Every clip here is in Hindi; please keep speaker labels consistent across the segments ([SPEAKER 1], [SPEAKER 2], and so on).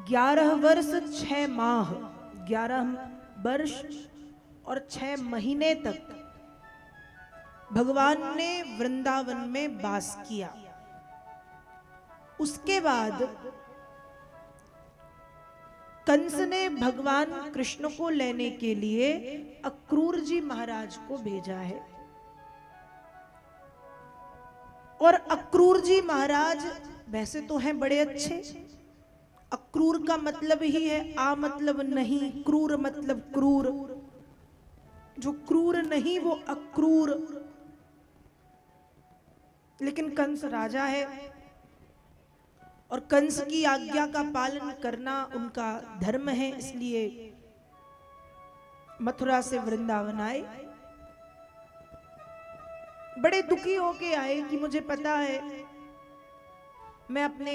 [SPEAKER 1] 11 वर्ष 6 माह 11 वर्ष और 6 महीने तक भगवान ने वृंदावन में वास किया। उसके बाद कंस ने भगवान कृष्ण को लेने के लिए अक्रूर जी महाराज को भेजा है। और अक्रूर जी महाराज वैसे तो हैं बड़े अच्छे। अक्रूर का मतलब ही है आ मतलब नहीं, क्रूर मतलब क्रूर। जो क्रूर नहीं वो अक्रूर। लेकिन कंस राजा है और कंस की आज्ञा का पालन करना उनका धर्म है, इसलिए मथुरा से वृंदावन आए। बड़े दुखी होके आए कि मुझे पता है मैं अपने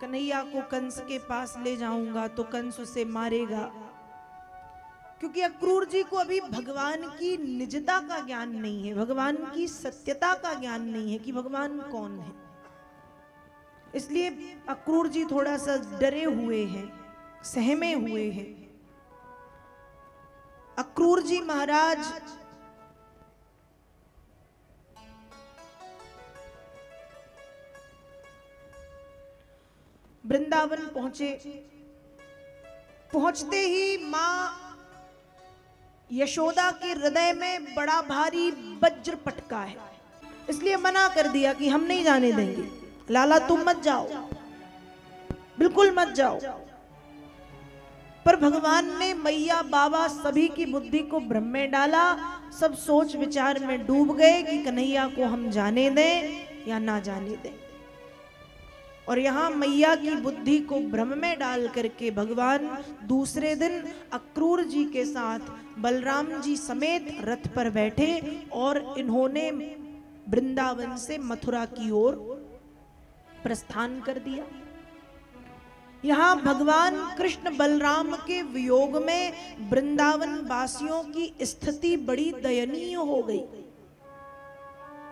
[SPEAKER 1] कन्हैया को कंस के पास ले जाऊंगा तो कंस उसे मारेगा, क्योंकि अक्रूर जी को अभी भगवान की निजता का ज्ञान नहीं है, भगवान की सत्यता का ज्ञान नहीं है कि भगवान कौन है। इसलिए अक्रूर जी थोड़ा सा डरे हुए हैं, सहमे हुए हैं। अक्रूर जी महाराज वृंदावन पहुंचे। पहुंचते ही मां यशोदा के हृदय में बड़ा भारी वज्र पटका है, इसलिए मना कर दिया कि हम नहीं जाने देंगे, लाला तुम मत जाओ, बिल्कुल मत जाओ। पर भगवान ने मैया बाबा सभी की बुद्धि को भ्रम में डाला। सब सोच विचार में डूब गए कि कन्हैया को हम जाने दें या ना जाने दें। और यहां मैया की बुद्धि को भ्रम में डाल करके भगवान दूसरे दिन अक्रूर जी के साथ बलराम जी समेत रथ पर बैठे और इन्होंने वृंदावन से मथुरा की ओर प्रस्थान कर दिया। यहां भगवान कृष्ण बलराम के वियोग में वृंदावन वासियों की स्थिति बड़ी दयनीय हो गई।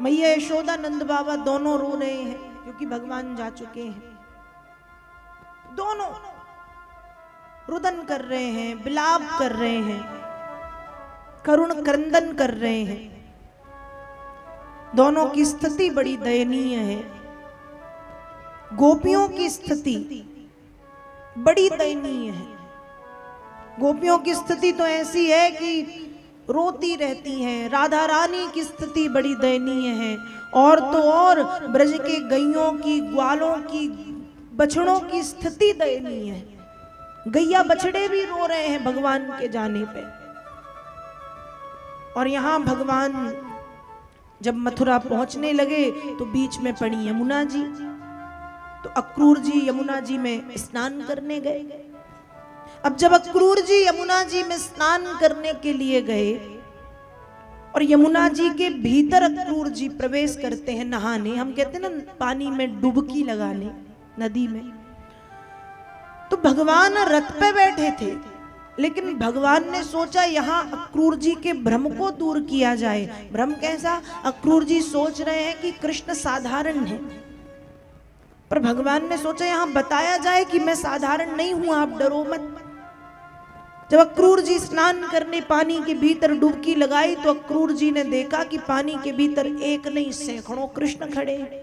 [SPEAKER 1] मैया यशोदा नंद बाबा दोनों रो रहे हैं क्योंकि भगवान जा चुके हैं। दोनों रुदन कर रहे हैं, विलाप कर रहे हैं, करुण क्रंदन कर रहे हैं। दोनों की स्थिति बड़ी दयनीय है। गोपियों की स्थिति बड़ी दयनीय है। गोपियों की स्थिति तो ऐसी है कि रोती रहती हैं। राधा रानी की स्थिति बड़ी दयनीय है। और तो और ब्रज के गैयों की, ग्वालों की, बछड़ों की स्थिति दयनीय है। गैया बछड़े भी रो रहे हैं भगवान के जाने पे। और यहां भगवान जब मथुरा पहुंचने लगे तो बीच में पड़ी यमुना जी। तो अक्रूर जी यमुना जी में स्नान करने गए। अब जब अक्रूर जी यमुना जी में स्नान करने के लिए गए और यमुना जी के भीतर अक्रूर जी प्रवेश करते हैं नहाने, हम कहते हैं ना पानी में डुबकी लगाने नदी में, तो भगवान रथ पे बैठे थे। लेकिन भगवान ने सोचा यहां अक्रूर जी के भ्रम को दूर किया जाए। भ्रम कैसा? अक्रूर जी सोच रहे हैं कि कृष्ण साधारण है, पर भगवान ने सोचा यहां बताया जाए कि मैं साधारण नहीं हूं, आप डरो मत। जब अक्रूर जी स्नान करने पानी के भीतर डुबकी लगाई तो अक्रूर जी ने देखा कि पानी के भीतर एक नहीं सैकड़ों कृष्ण खड़े हैं।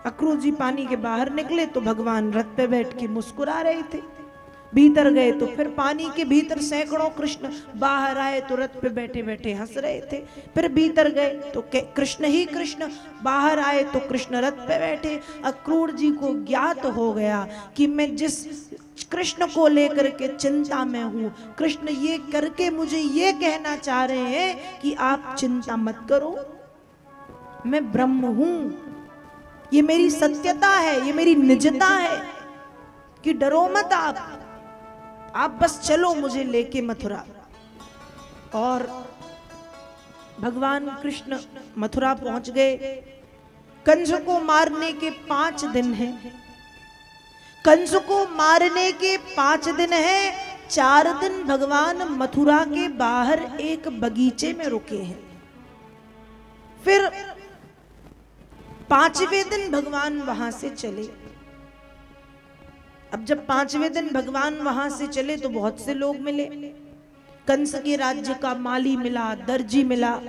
[SPEAKER 1] अक्रूर जी पानी के बाहर निकले तो भगवान रथ पे बैठ के मुस्कुरा रहे थे। भीतर गए तो फिर पानी के भीतर सैकड़ों कृष्ण, बाहर आए तो रथ पे बैठे बैठे हंस रहे थे। फिर भीतर गए तो कृष्ण ही कृष्ण, बाहर आए तो कृष्ण रथ पे बैठे। अक्रूर जी को ज्ञात हो गया कि मैं जिस कृष्ण को लेकर के चिंता में हूं, कृष्ण ये करके मुझे ये कहना चाह रहे हैं कि आप चिंता मत करो, मैं ब्रह्म हूं। ये मेरी सत्यता है, ये मेरी निजता है कि डरो मत आप बस चलो मुझे लेके मथुरा। और भगवान कृष्ण मथुरा पहुंच गए। कंस को मारने के 5 दिन हैं। कंस को मारने के 5 दिन हैं। 4 दिन भगवान मथुरा के बाहर एक बगीचे में रुके हैं। फिर 5वें दिन भगवान वहां से चले। अब जब 5वें दिन भगवान वहां से चले तो बहुत से लोग मिले। कंस के राज्य का माली मिला, दर्जी मिला।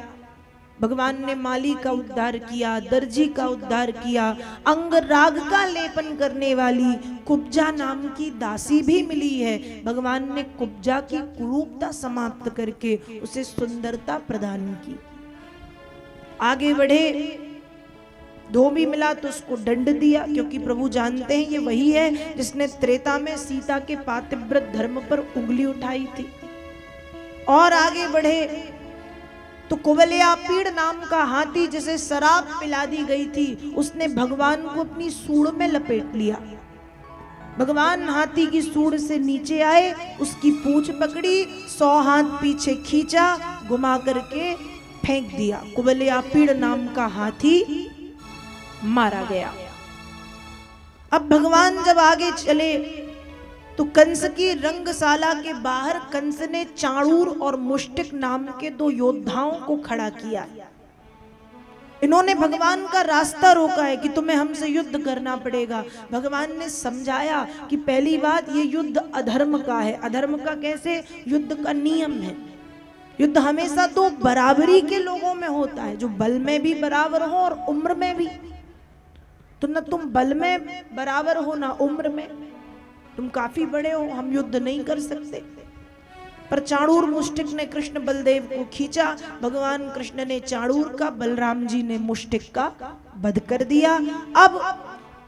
[SPEAKER 1] भगवान ने माली का उद्धार किया, दर्जी का उद्धार किया। अंगराग का लेपन करने वाली कुब्जा नाम की दासी भी मिली है। भगवान ने कुब्जा की कुरूपता समाप्त करके उसे सुंदरता प्रदान की। आगे बढ़े, धोबी मिला तो उसको दंड दिया, क्योंकि प्रभु जानते हैं ये वही है जिसने त्रेता में सीता के पातिव्रत धर्म पर उंगली उठाई थी। और आगे बढ़े तो कुवलयापीड़ नाम का हाथी, जिसे शराब पिला दी गई थी, उसने भगवान को अपनी सूंड में लपेट लिया। भगवान हाथी की सूंड से नीचे आए, उसकी पूंछ पकड़ी, 100 हाथ पीछे खींचा, घुमा करके फेंक दिया। कुवलयापीड़ नाम का हाथी मारा गया। अब भगवान जब आगे चले तो कंस की रंगशाला के बाहर कंस ने चाणूर और मुष्टिक नाम के 2 योद्धाओं को खड़ा किया। इन्होंने भगवान का रास्ता रोका है कि तुम्हें हमसे युद्ध करना पड़ेगा। भगवान ने समझाया कि पहली बात, ये युद्ध अधर्म का है। अधर्म का कैसे? युद्ध का नियम है, युद्ध हमेशा 2 बराबरी के लोगों में होता है, जो बल में भी बराबर हो और उम्र में भी। तो न तुम बल में बराबर हो ना उम्र में, तुम काफी बड़े हो, हम युद्ध नहीं कर सकते। पर चाणूर मुष्टिक ने कृष्ण बलदेव को खींचा। भगवान कृष्ण ने चाणूर का, बलराम जी ने मुष्टिक का वध कर दिया। अब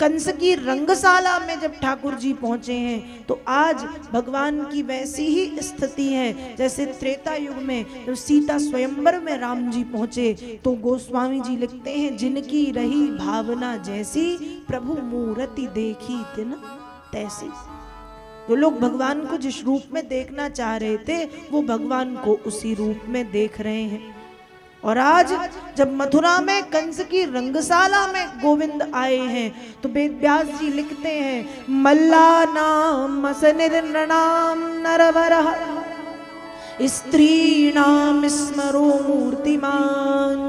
[SPEAKER 1] कंस की रंगशाला में जब ठाकुर जी पहुंचे हैं तो आज भगवान की वैसी ही स्थिति है जैसे त्रेता युग में जब सीता स्वयंवर में राम जी पहुंचे। तो गोस्वामी जी लिखते हैं, जिनकी रही भावना जैसी, प्रभु मूर्ति देखी तिन तैसी। जो लोग भगवान को जिस रूप में देखना चाह रहे थे, वो भगवान को उसी रूप में देख रहे हैं। और आज जब मथुरा में कंस की रंगशाला में गोविंद आए हैं तो वेद व्यास जी लिखते हैं, मल्लानाम असनिर्नृणाम नरवरः स्त्रीणाम स्मरो मूर्तिमान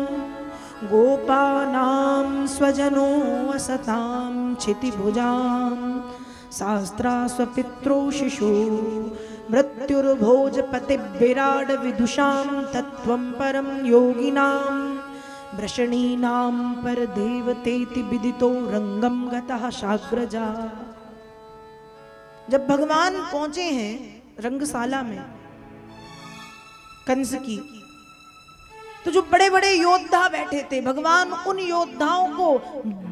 [SPEAKER 1] गोपानाम स्वजनो असताम क्षितिभुजाम शास्त्रा स्वपित्रो शिशु मृत्युर्भोजपति विराड विदुषाम तत्वं परम योगिनाम वृषणीनाम पर देवतेति विदितो रंगम गतः शाग्रजा। जब भगवान पहुंचे हैं रंगशाला में कंस की, तो जो बड़े बड़े योद्धा बैठे थे, भगवान उन योद्धाओं को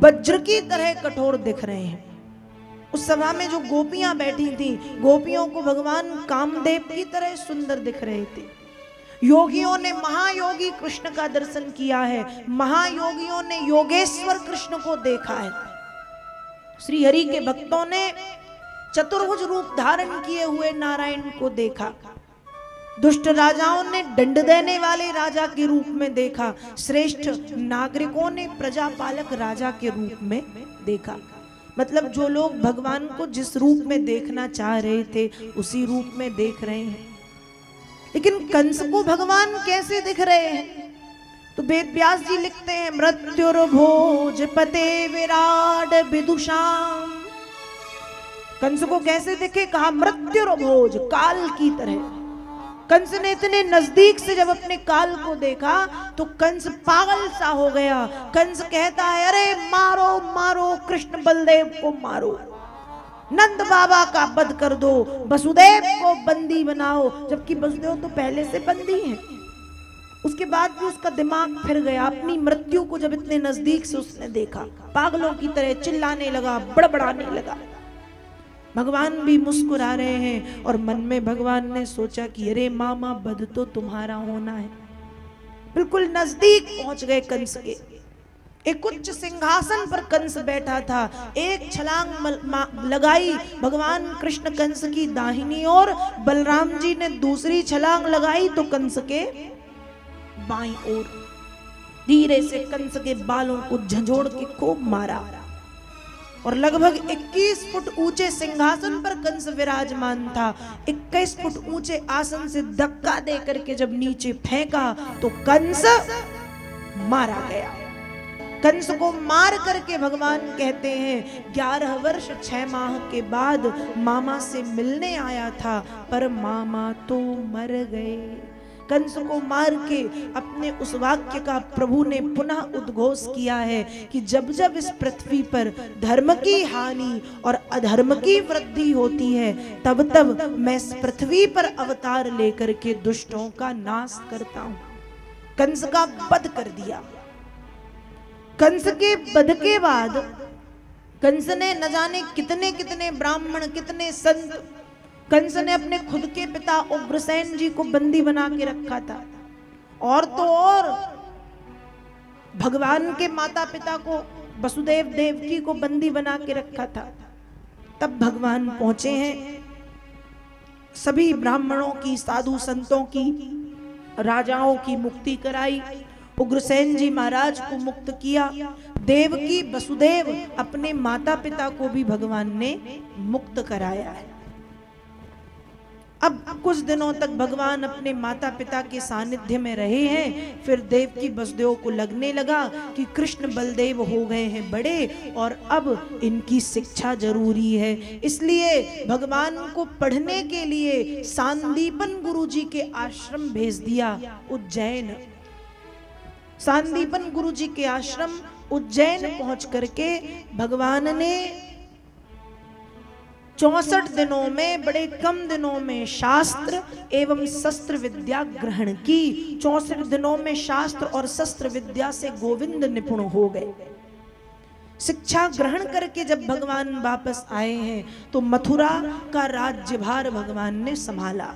[SPEAKER 1] वज्र की तरह कठोर दिख रहे हैं। उस सभा में जो गोपियां बैठी थी, गोपियों को भगवान कामदेव की तरह सुंदर दिख रहे थे। योगियों ने महायोगी कृष्ण का दर्शन किया है, महायोगियों ने योगेश्वर कृष्ण को देखा है। श्री हरि के भक्तों ने चतुर्भुज रूप धारण किए हुए नारायण को देखा। दुष्ट राजाओं ने दंड देने वाले राजा के रूप में देखा। श्रेष्ठ नागरिकों ने प्रजापालक राजा के रूप में देखा। मतलब जो लोग भगवान को जिस रूप में देखना चाह रहे थे उसी रूप में देख रहे हैं। लेकिन कंस को भगवान कैसे दिख रहे हैं? तो वेद व्यास जी लिखते हैं, मृत्युर्भोजपते विराट विदुषाम। कंस को कैसे दिखे? कहा मृत्युर्भोज, काल की तरह। कंस ने इतने नजदीक से जब अपने काल को देखा तो कंस पागल सा हो गया। कंस कहता है, अरे मारो मारो, कृष्ण बलदेव को मारो, नंद बाबा का वध कर दो, वसुदेव को बंदी बनाओ। जबकि वसुदेव तो पहले से बंदी हैं। उसके बाद भी उसका दिमाग फिर गया। अपनी मृत्यु को जब इतने नजदीक से उसने देखा, पागलों की तरह चिल्लाने लगा, बड़बड़ाने लगा। भगवान भी मुस्कुरा रहे हैं और मन में भगवान ने सोचा कि अरे मामा, वध तो तुम्हारा होना है। बिल्कुल नजदीक पहुंच गए कंस के। एक उच्च सिंहासन पर कंस बैठा था। एक छलांग लगाई भगवान कृष्ण कंस की दाहिनी ओर, बलराम जी ने दूसरी छलांग लगाई तो कंस के बाईं ओर। धीरे से कंस के बालों को झंझोड़ के खूब मारा और लगभग 21 फुट ऊंचे सिंहासन पर कंस विराजमान था। 21 फुट ऊंचे आसन से धक्का देकर के जब नीचे फेंका तो कंस मारा गया। कंस को मार करके भगवान कहते हैं 11 वर्ष 6 माह के बाद मामा से मिलने आया था, पर मामा तो मर गए। कंस को मार के अपने उस वाक्य का प्रभु ने पुनः उद्घोष किया है कि जब जब इस पृथ्वी पर धर्म की हानि और अधर्म की वृद्धि होती है, तब तब मैं इस पृथ्वी पर अवतार लेकर के दुष्टों का नाश करता हूं। कंस का वध कर दिया। कंस के वध के बाद कंस ने न जाने कितने कितने ब्राह्मण, कितने संत, कंस ने अपने खुद के पिता उग्रसेन जी को बंदी बना के रखा था, और तो और भगवान के माता पिता को, वसुदेव देवकी को बंदी बना के रखा था। तब भगवान पहुंचे हैं, सभी ब्राह्मणों की, साधु संतों की, राजाओं की मुक्ति कराई, उग्रसेन जी महाराज को मुक्त किया, देवकी वसुदेव अपने माता पिता को भी भगवान ने मुक्त कराया है। अब कुछ दिनों तक भगवान अपने माता पिता के सानिध्य में रहे हैं। फिर देवकी वसुदेव को लगने लगा कि कृष्ण बलदेव हो गए हैं बड़े, और अब इनकी शिक्षा जरूरी है। इसलिए भगवान को पढ़ने के लिए सांदीपन गुरुजी के आश्रम भेज दिया, उज्जैन। सांदीपन गुरुजी के आश्रम उज्जैन पहुंच करके भगवान ने 64 दिनों में, बड़े कम दिनों में शास्त्र एवं शस्त्र विद्या ग्रहण की। 64 दिनों में शास्त्र और शस्त्र विद्या से गोविंद निपुण हो गए। शिक्षा ग्रहण करके जब भगवान वापस आए हैं तो मथुरा का राज्यभार भगवान ने संभाला।